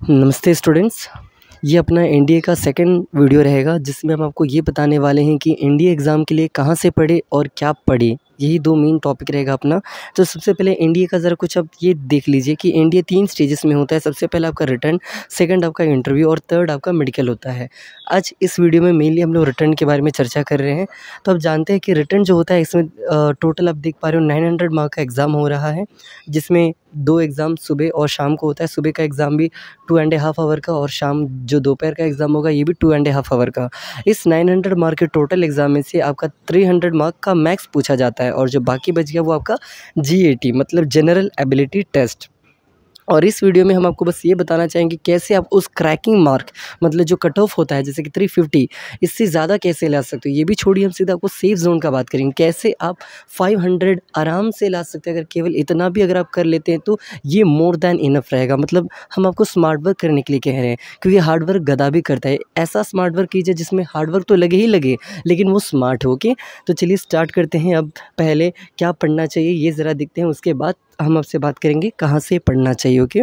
नमस्ते स्टूडेंट्स। ये अपना एनडीए का सेकंड वीडियो रहेगा जिसमें हम आपको ये बताने वाले हैं कि एनडीए एग्ज़ाम के लिए कहाँ से पढ़े और क्या पढ़े। यही दो मेन टॉपिक रहेगा अपना। तो सबसे पहले एनडीए का ज़रा कुछ आप ये देख लीजिए कि एनडीए 3 स्टेजेस में होता है। सबसे पहले आपका रिटन, सेकंड आपका इंटरव्यू और थर्ड आपका मेडिकल होता है। आज इस वीडियो में मेनली हम लोग रिटन के बारे में चर्चा कर रहे हैं। तो आप जानते हैं कि रिटन जो होता है इसमें टोटल आप देख पा रहे हो 900 मार्क का एग्ज़ाम हो रहा है, जिसमें 2 एग्ज़ाम सुबह और शाम को होता है। सुबह का एग्ज़ाम भी 2.5 आवर का और शाम जो दोपहर का एग्ज़ाम होगा ये भी 2.5 आवर का। इस 900 मार्क के टोटल एग्ज़ाम में से आपका 300 मार्क का मैथ्स पूछा जाता है और जो बाकी बच गया वो आपका जीएटी मतलब जनरल एबिलिटी टेस्ट। और इस वीडियो में हम आपको बस ये बताना चाहेंगे कैसे आप उस क्रैकिंग मार्क मतलब जो कट ऑफ होता है जैसे कि 350 इससे ज़्यादा कैसे ला सकते हो। ये भी छोड़िए, हम सीधा आपको सेफ जोन का बात करेंगे, कैसे आप 500 आराम से ला सकते हैं। अगर केवल इतना भी अगर आप कर लेते हैं तो ये मोर दैन इनफ रहेगा। मतलब हम आपको स्मार्ट वर्क करने के लिए कह रहे हैं, क्योंकि हार्ड वर्क गधा भी करता है। ऐसा स्मार्ट वर्क कीजिए जिसमें हार्ड वर्क तो लगे ही लगे लेकिन वो स्मार्ट हो। ओके, तो चलिए स्टार्ट करते हैं। अब पहले क्या पढ़ना चाहिए ये ज़रा देखते हैं, उसके बाद हम आपसे बात करेंगे कहाँ से पढ़ना चाहिए। ओके,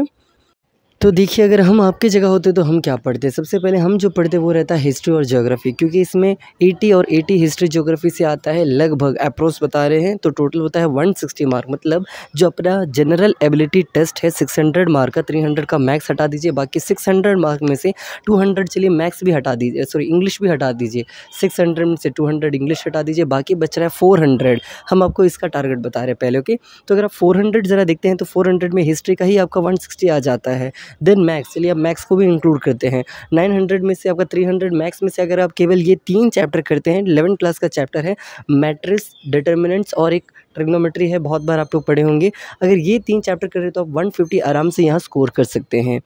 तो देखिए, अगर हम आपकी जगह होते तो हम क्या पढ़ते। सबसे पहले हम जो पढ़ते वो रहता है हिस्ट्री और ज्योग्राफी, क्योंकि इसमें 80 और 80 हिस्ट्री ज्योग्राफी से आता है। लगभग अप्रोक्स बता रहे हैं तो टोटल होता है 160 मार्क। मतलब जो अपना जनरल एबिलिटी टेस्ट है 600 मार्क का, 300 का मैथ्स हटा दीजिए, बाकी 600 मार्क में से 200 चलिए मैथ्स भी हटा दीजिए, सॉरी इंग्लिश भी हटा दीजिए। 600 में से 200 इंग्लिश हटा दीजिए, बाकी बच रहा है 400। हम आपको इसका टारगेट बता रहे हैं पहले। ओके, तो अगर आप 400 ज़रा देखते हैं तो 400 में हिस्ट्री का ही आपका 160 आ जाता है। देन मैथ्स, चलिए अब मैथ्स को भी इंक्लूड करते हैं। 900 में से आपका 300 मैथ्स में से अगर आप केवल ये 3 चैप्टर करते हैं, 11th क्लास का चैप्टर है मैट्रिक्स, डिटर्मिनेंट्स और एक ट्रिग्नोमेट्री है, बहुत बार आप लोग पढ़े होंगे। अगर ये 3 चैप्टर कर रहे हैं तो आप 150 आराम से यहाँ स्कोर कर सकते हैं।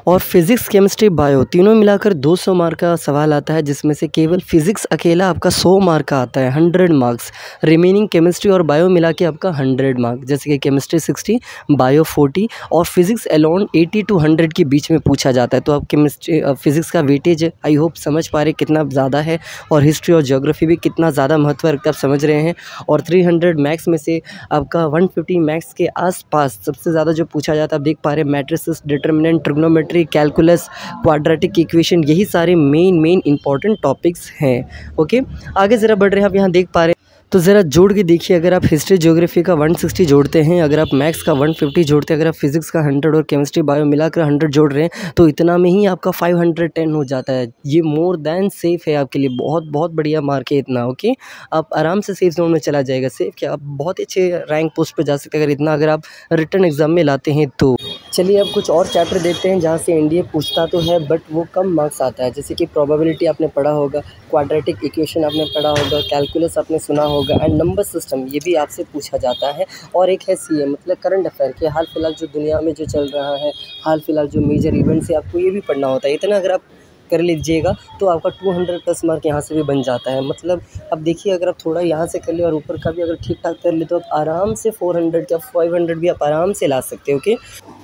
और फिज़िक्स, केमिस्ट्री, बायो तीनों मिलाकर 200 मार्क का सवाल आता है, जिसमें से केवल फिज़िक्स अकेला आपका 100 मार्क का आता है, 100 मार्क्स। रिमेनिंग केमिस्ट्री और बायो मिला के आपका 100 मार्क, जैसे कि केमिस्ट्री 60, बायो 40 और फिज़िक्स अलोन 80 to 100 के बीच में पूछा जाता है। तो आप केमिस्ट्री फिज़िक्स का वेटेज आई होप समझ पा रहे कितना ज़्यादा है, और हिस्ट्री और ज्योग्राफी भी कितना ज़्यादा महत्व रखता है आप समझ रहे हैं। और 300 मैथ्स में से आपका 150 मैथ्स के आसपास सबसे ज़्यादा जो पूछा जाता है आप देख पा रहे हैं matrices, determinant, trigonometry, calculus, quadratic equation, यही सारे मेन इंपॉर्टेंट टॉपिक्स हैं। ओके, आगे ज़रा बढ़ रहे हैं, आप यहाँ देख पा रहे हैं। तो ज़रा जोड़ के देखिए, अगर आप हिस्ट्री ज्योग्राफी का 160 जोड़ते हैं, अगर आप मैथ्स का 150 जोड़ते हैं, अगर आप फिज़िक्स का 100 और केमिस्ट्री बायो मिलाकर 100 जोड़ रहे हैं तो इतना में ही आपका 510 हो जाता है। ये मोर दैन सेफ़ है आपके लिए, बहुत बढ़िया मार्क है इतना। ओके, आप आराम से सेफ जोन में चला जाएगा। सेफ क्या, आप बहुत अच्छे रैंक पोस्ट पर जा सकते हैं अगर आप रिटन एग्ज़ाम में लाते हैं तो। चलिए अब कुछ और चैप्टर देखते हैं जहाँ से एनडीए पूछता तो है बट वो कम मार्क्स आता है, जैसे कि प्रोबेबिलिटी आपने पढ़ा होगा, क्वाड्रेटिक इक्वेशन आपने पढ़ा होगा, कैलकुलस आपने सुना होगा, एंड नंबर सिस्टम ये भी आपसे पूछा जाता है। और एक है सीए मतलब करंट अफेयर के हाल फिलहाल जो दुनिया में जो चल रहा है, हाल फिलहाल जो मेजर इवेंट्स है, आपको ये भी पढ़ना होता है। इतना अगर आप कर लीजिएगा तो आपका 200+ मार्क यहाँ से भी बन जाता है। मतलब अब देखिए, अगर आप थोड़ा यहाँ से कर ले और ऊपर का भी अगर ठीक ठाक कर ले तो आप आराम से 400 या 500 भी आप आराम से ला सकते हो। ओके,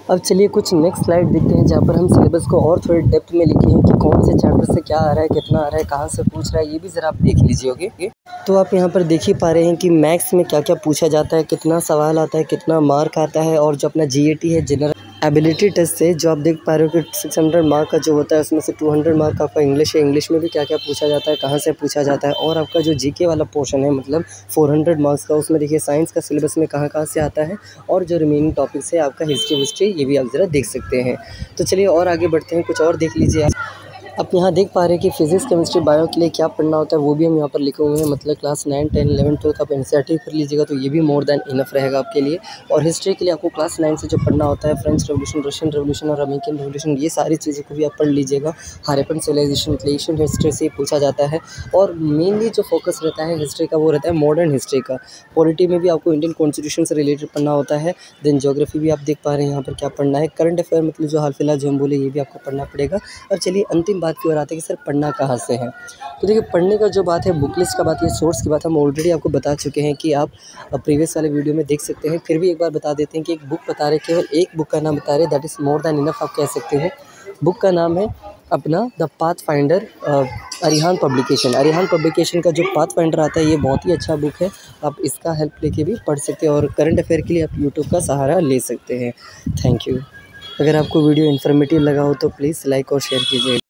अब चलिए कुछ नेक्स्ट स्लाइड देखते हैं जहाँ पर हम सिलेबस को और थोड़े डेप्थ में लिखे हैं कि कौन से चैप्टर से क्या आ रहा है, कितना आ रहा है, कहाँ से पूछ रहा है, ये भी ज़रा आप देख लीजिए। ओके, तो आप यहाँ पर देख ही पा रहे हैं कि मैथ्स में क्या क्या पूछा जाता है, कितना सवाल आता है, कितना मार्क आता है। और जो अपना जीएटी है जनरल एबिलिटी टेस्ट से जो आप देख पा रहे हो कि 600 मार्क का जो होता है उसमें से 200 मार्क आपका इंग्लिश है। इंग्लिश में भी क्या क्या पूछा जाता है, कहाँ से पूछा जाता है। और आपका जो जीके वाला पोर्शन है मतलब 400 मार्क्स का, उसमें देखिए साइंस का सिलेबस में कहाँ से आता है। और जो रिमेनिंग टॉपिक्स है आपका हिस्ट्री ये भी आप ज़रा देख सकते हैं। तो चलिए और आगे बढ़ते हैं, कुछ और देख लीजिए आप यहाँ देख पा रहे हैं कि फिज़िक्स, केमिस्ट्री, बायो के लिए क्या पढ़ना होता है वो भी हम यहाँ पर लिखे हुए हैं। मतलब क्लास 9, 10, 11, 12 आप एनसीईआरटी कर लीजिएगा तो ये भी मोर दैन इनफ रहेगा आपके लिए। और हिस्ट्री के लिए आपको क्लास 9 से जो पढ़ना होता है फ्रेंच रेवोल्यूशन, रशियन रेवोल्यूशन और अमेरिकन रेवोल्यूशन, ये सारी चीज़ों को भी आप पढ़ लीजिएगा। हड़प्पन सिविलाइजेशन, एशियन हिस्ट्री से पूछा जाता है। और मेनली जो फोकस रहता है हिस्ट्री का वो रहता है मॉडर्न हिस्ट्री का। पॉलिटी में भी आपको इंडियन कॉन्स्टिट्यूशन से रिलेटेड पढ़ना होता है। देन ज्योग्राफी भी आप देख पा रहे हैं यहाँ पर क्या पढ़ना है। करंट अफेयर मतलब जो हाल फिलहाल जो हम बोले ये भी आपको पढ़ना पड़ेगा। और चलिए अंतिम बात की ओर आते हैं कि सर पढ़ना कहाँ से है। तो देखिए, पढ़ने का जो बात है, बुक लिस्ट का बात है, सोर्स की बात हम ऑलरेडी आपको बता चुके हैं कि आप प्रीवियस वाले वीडियो में देख सकते हैं। फिर भी एक बार बता देते हैं कि एक बुक बता रहे, केवल एक बुक का नाम बता रहे, that is more than enough आप कह सकते हैं। बुक का नाम है अपना the path finder, Arihant publication. Arihant publication का जो पाथ फाइंडर आता है ये बहुत ही अच्छा बुक है, आप इसका हेल्प लेके भी पढ़ सकते हैं। और करंट अफेयर के लिए आप यूट्यूब का सहारा ले सकते हैं। Thank you. अगर आपको वीडियो इन्फॉर्मेटिव लगा हो तो प्लीज़ लाइक और शेयर कीजिए।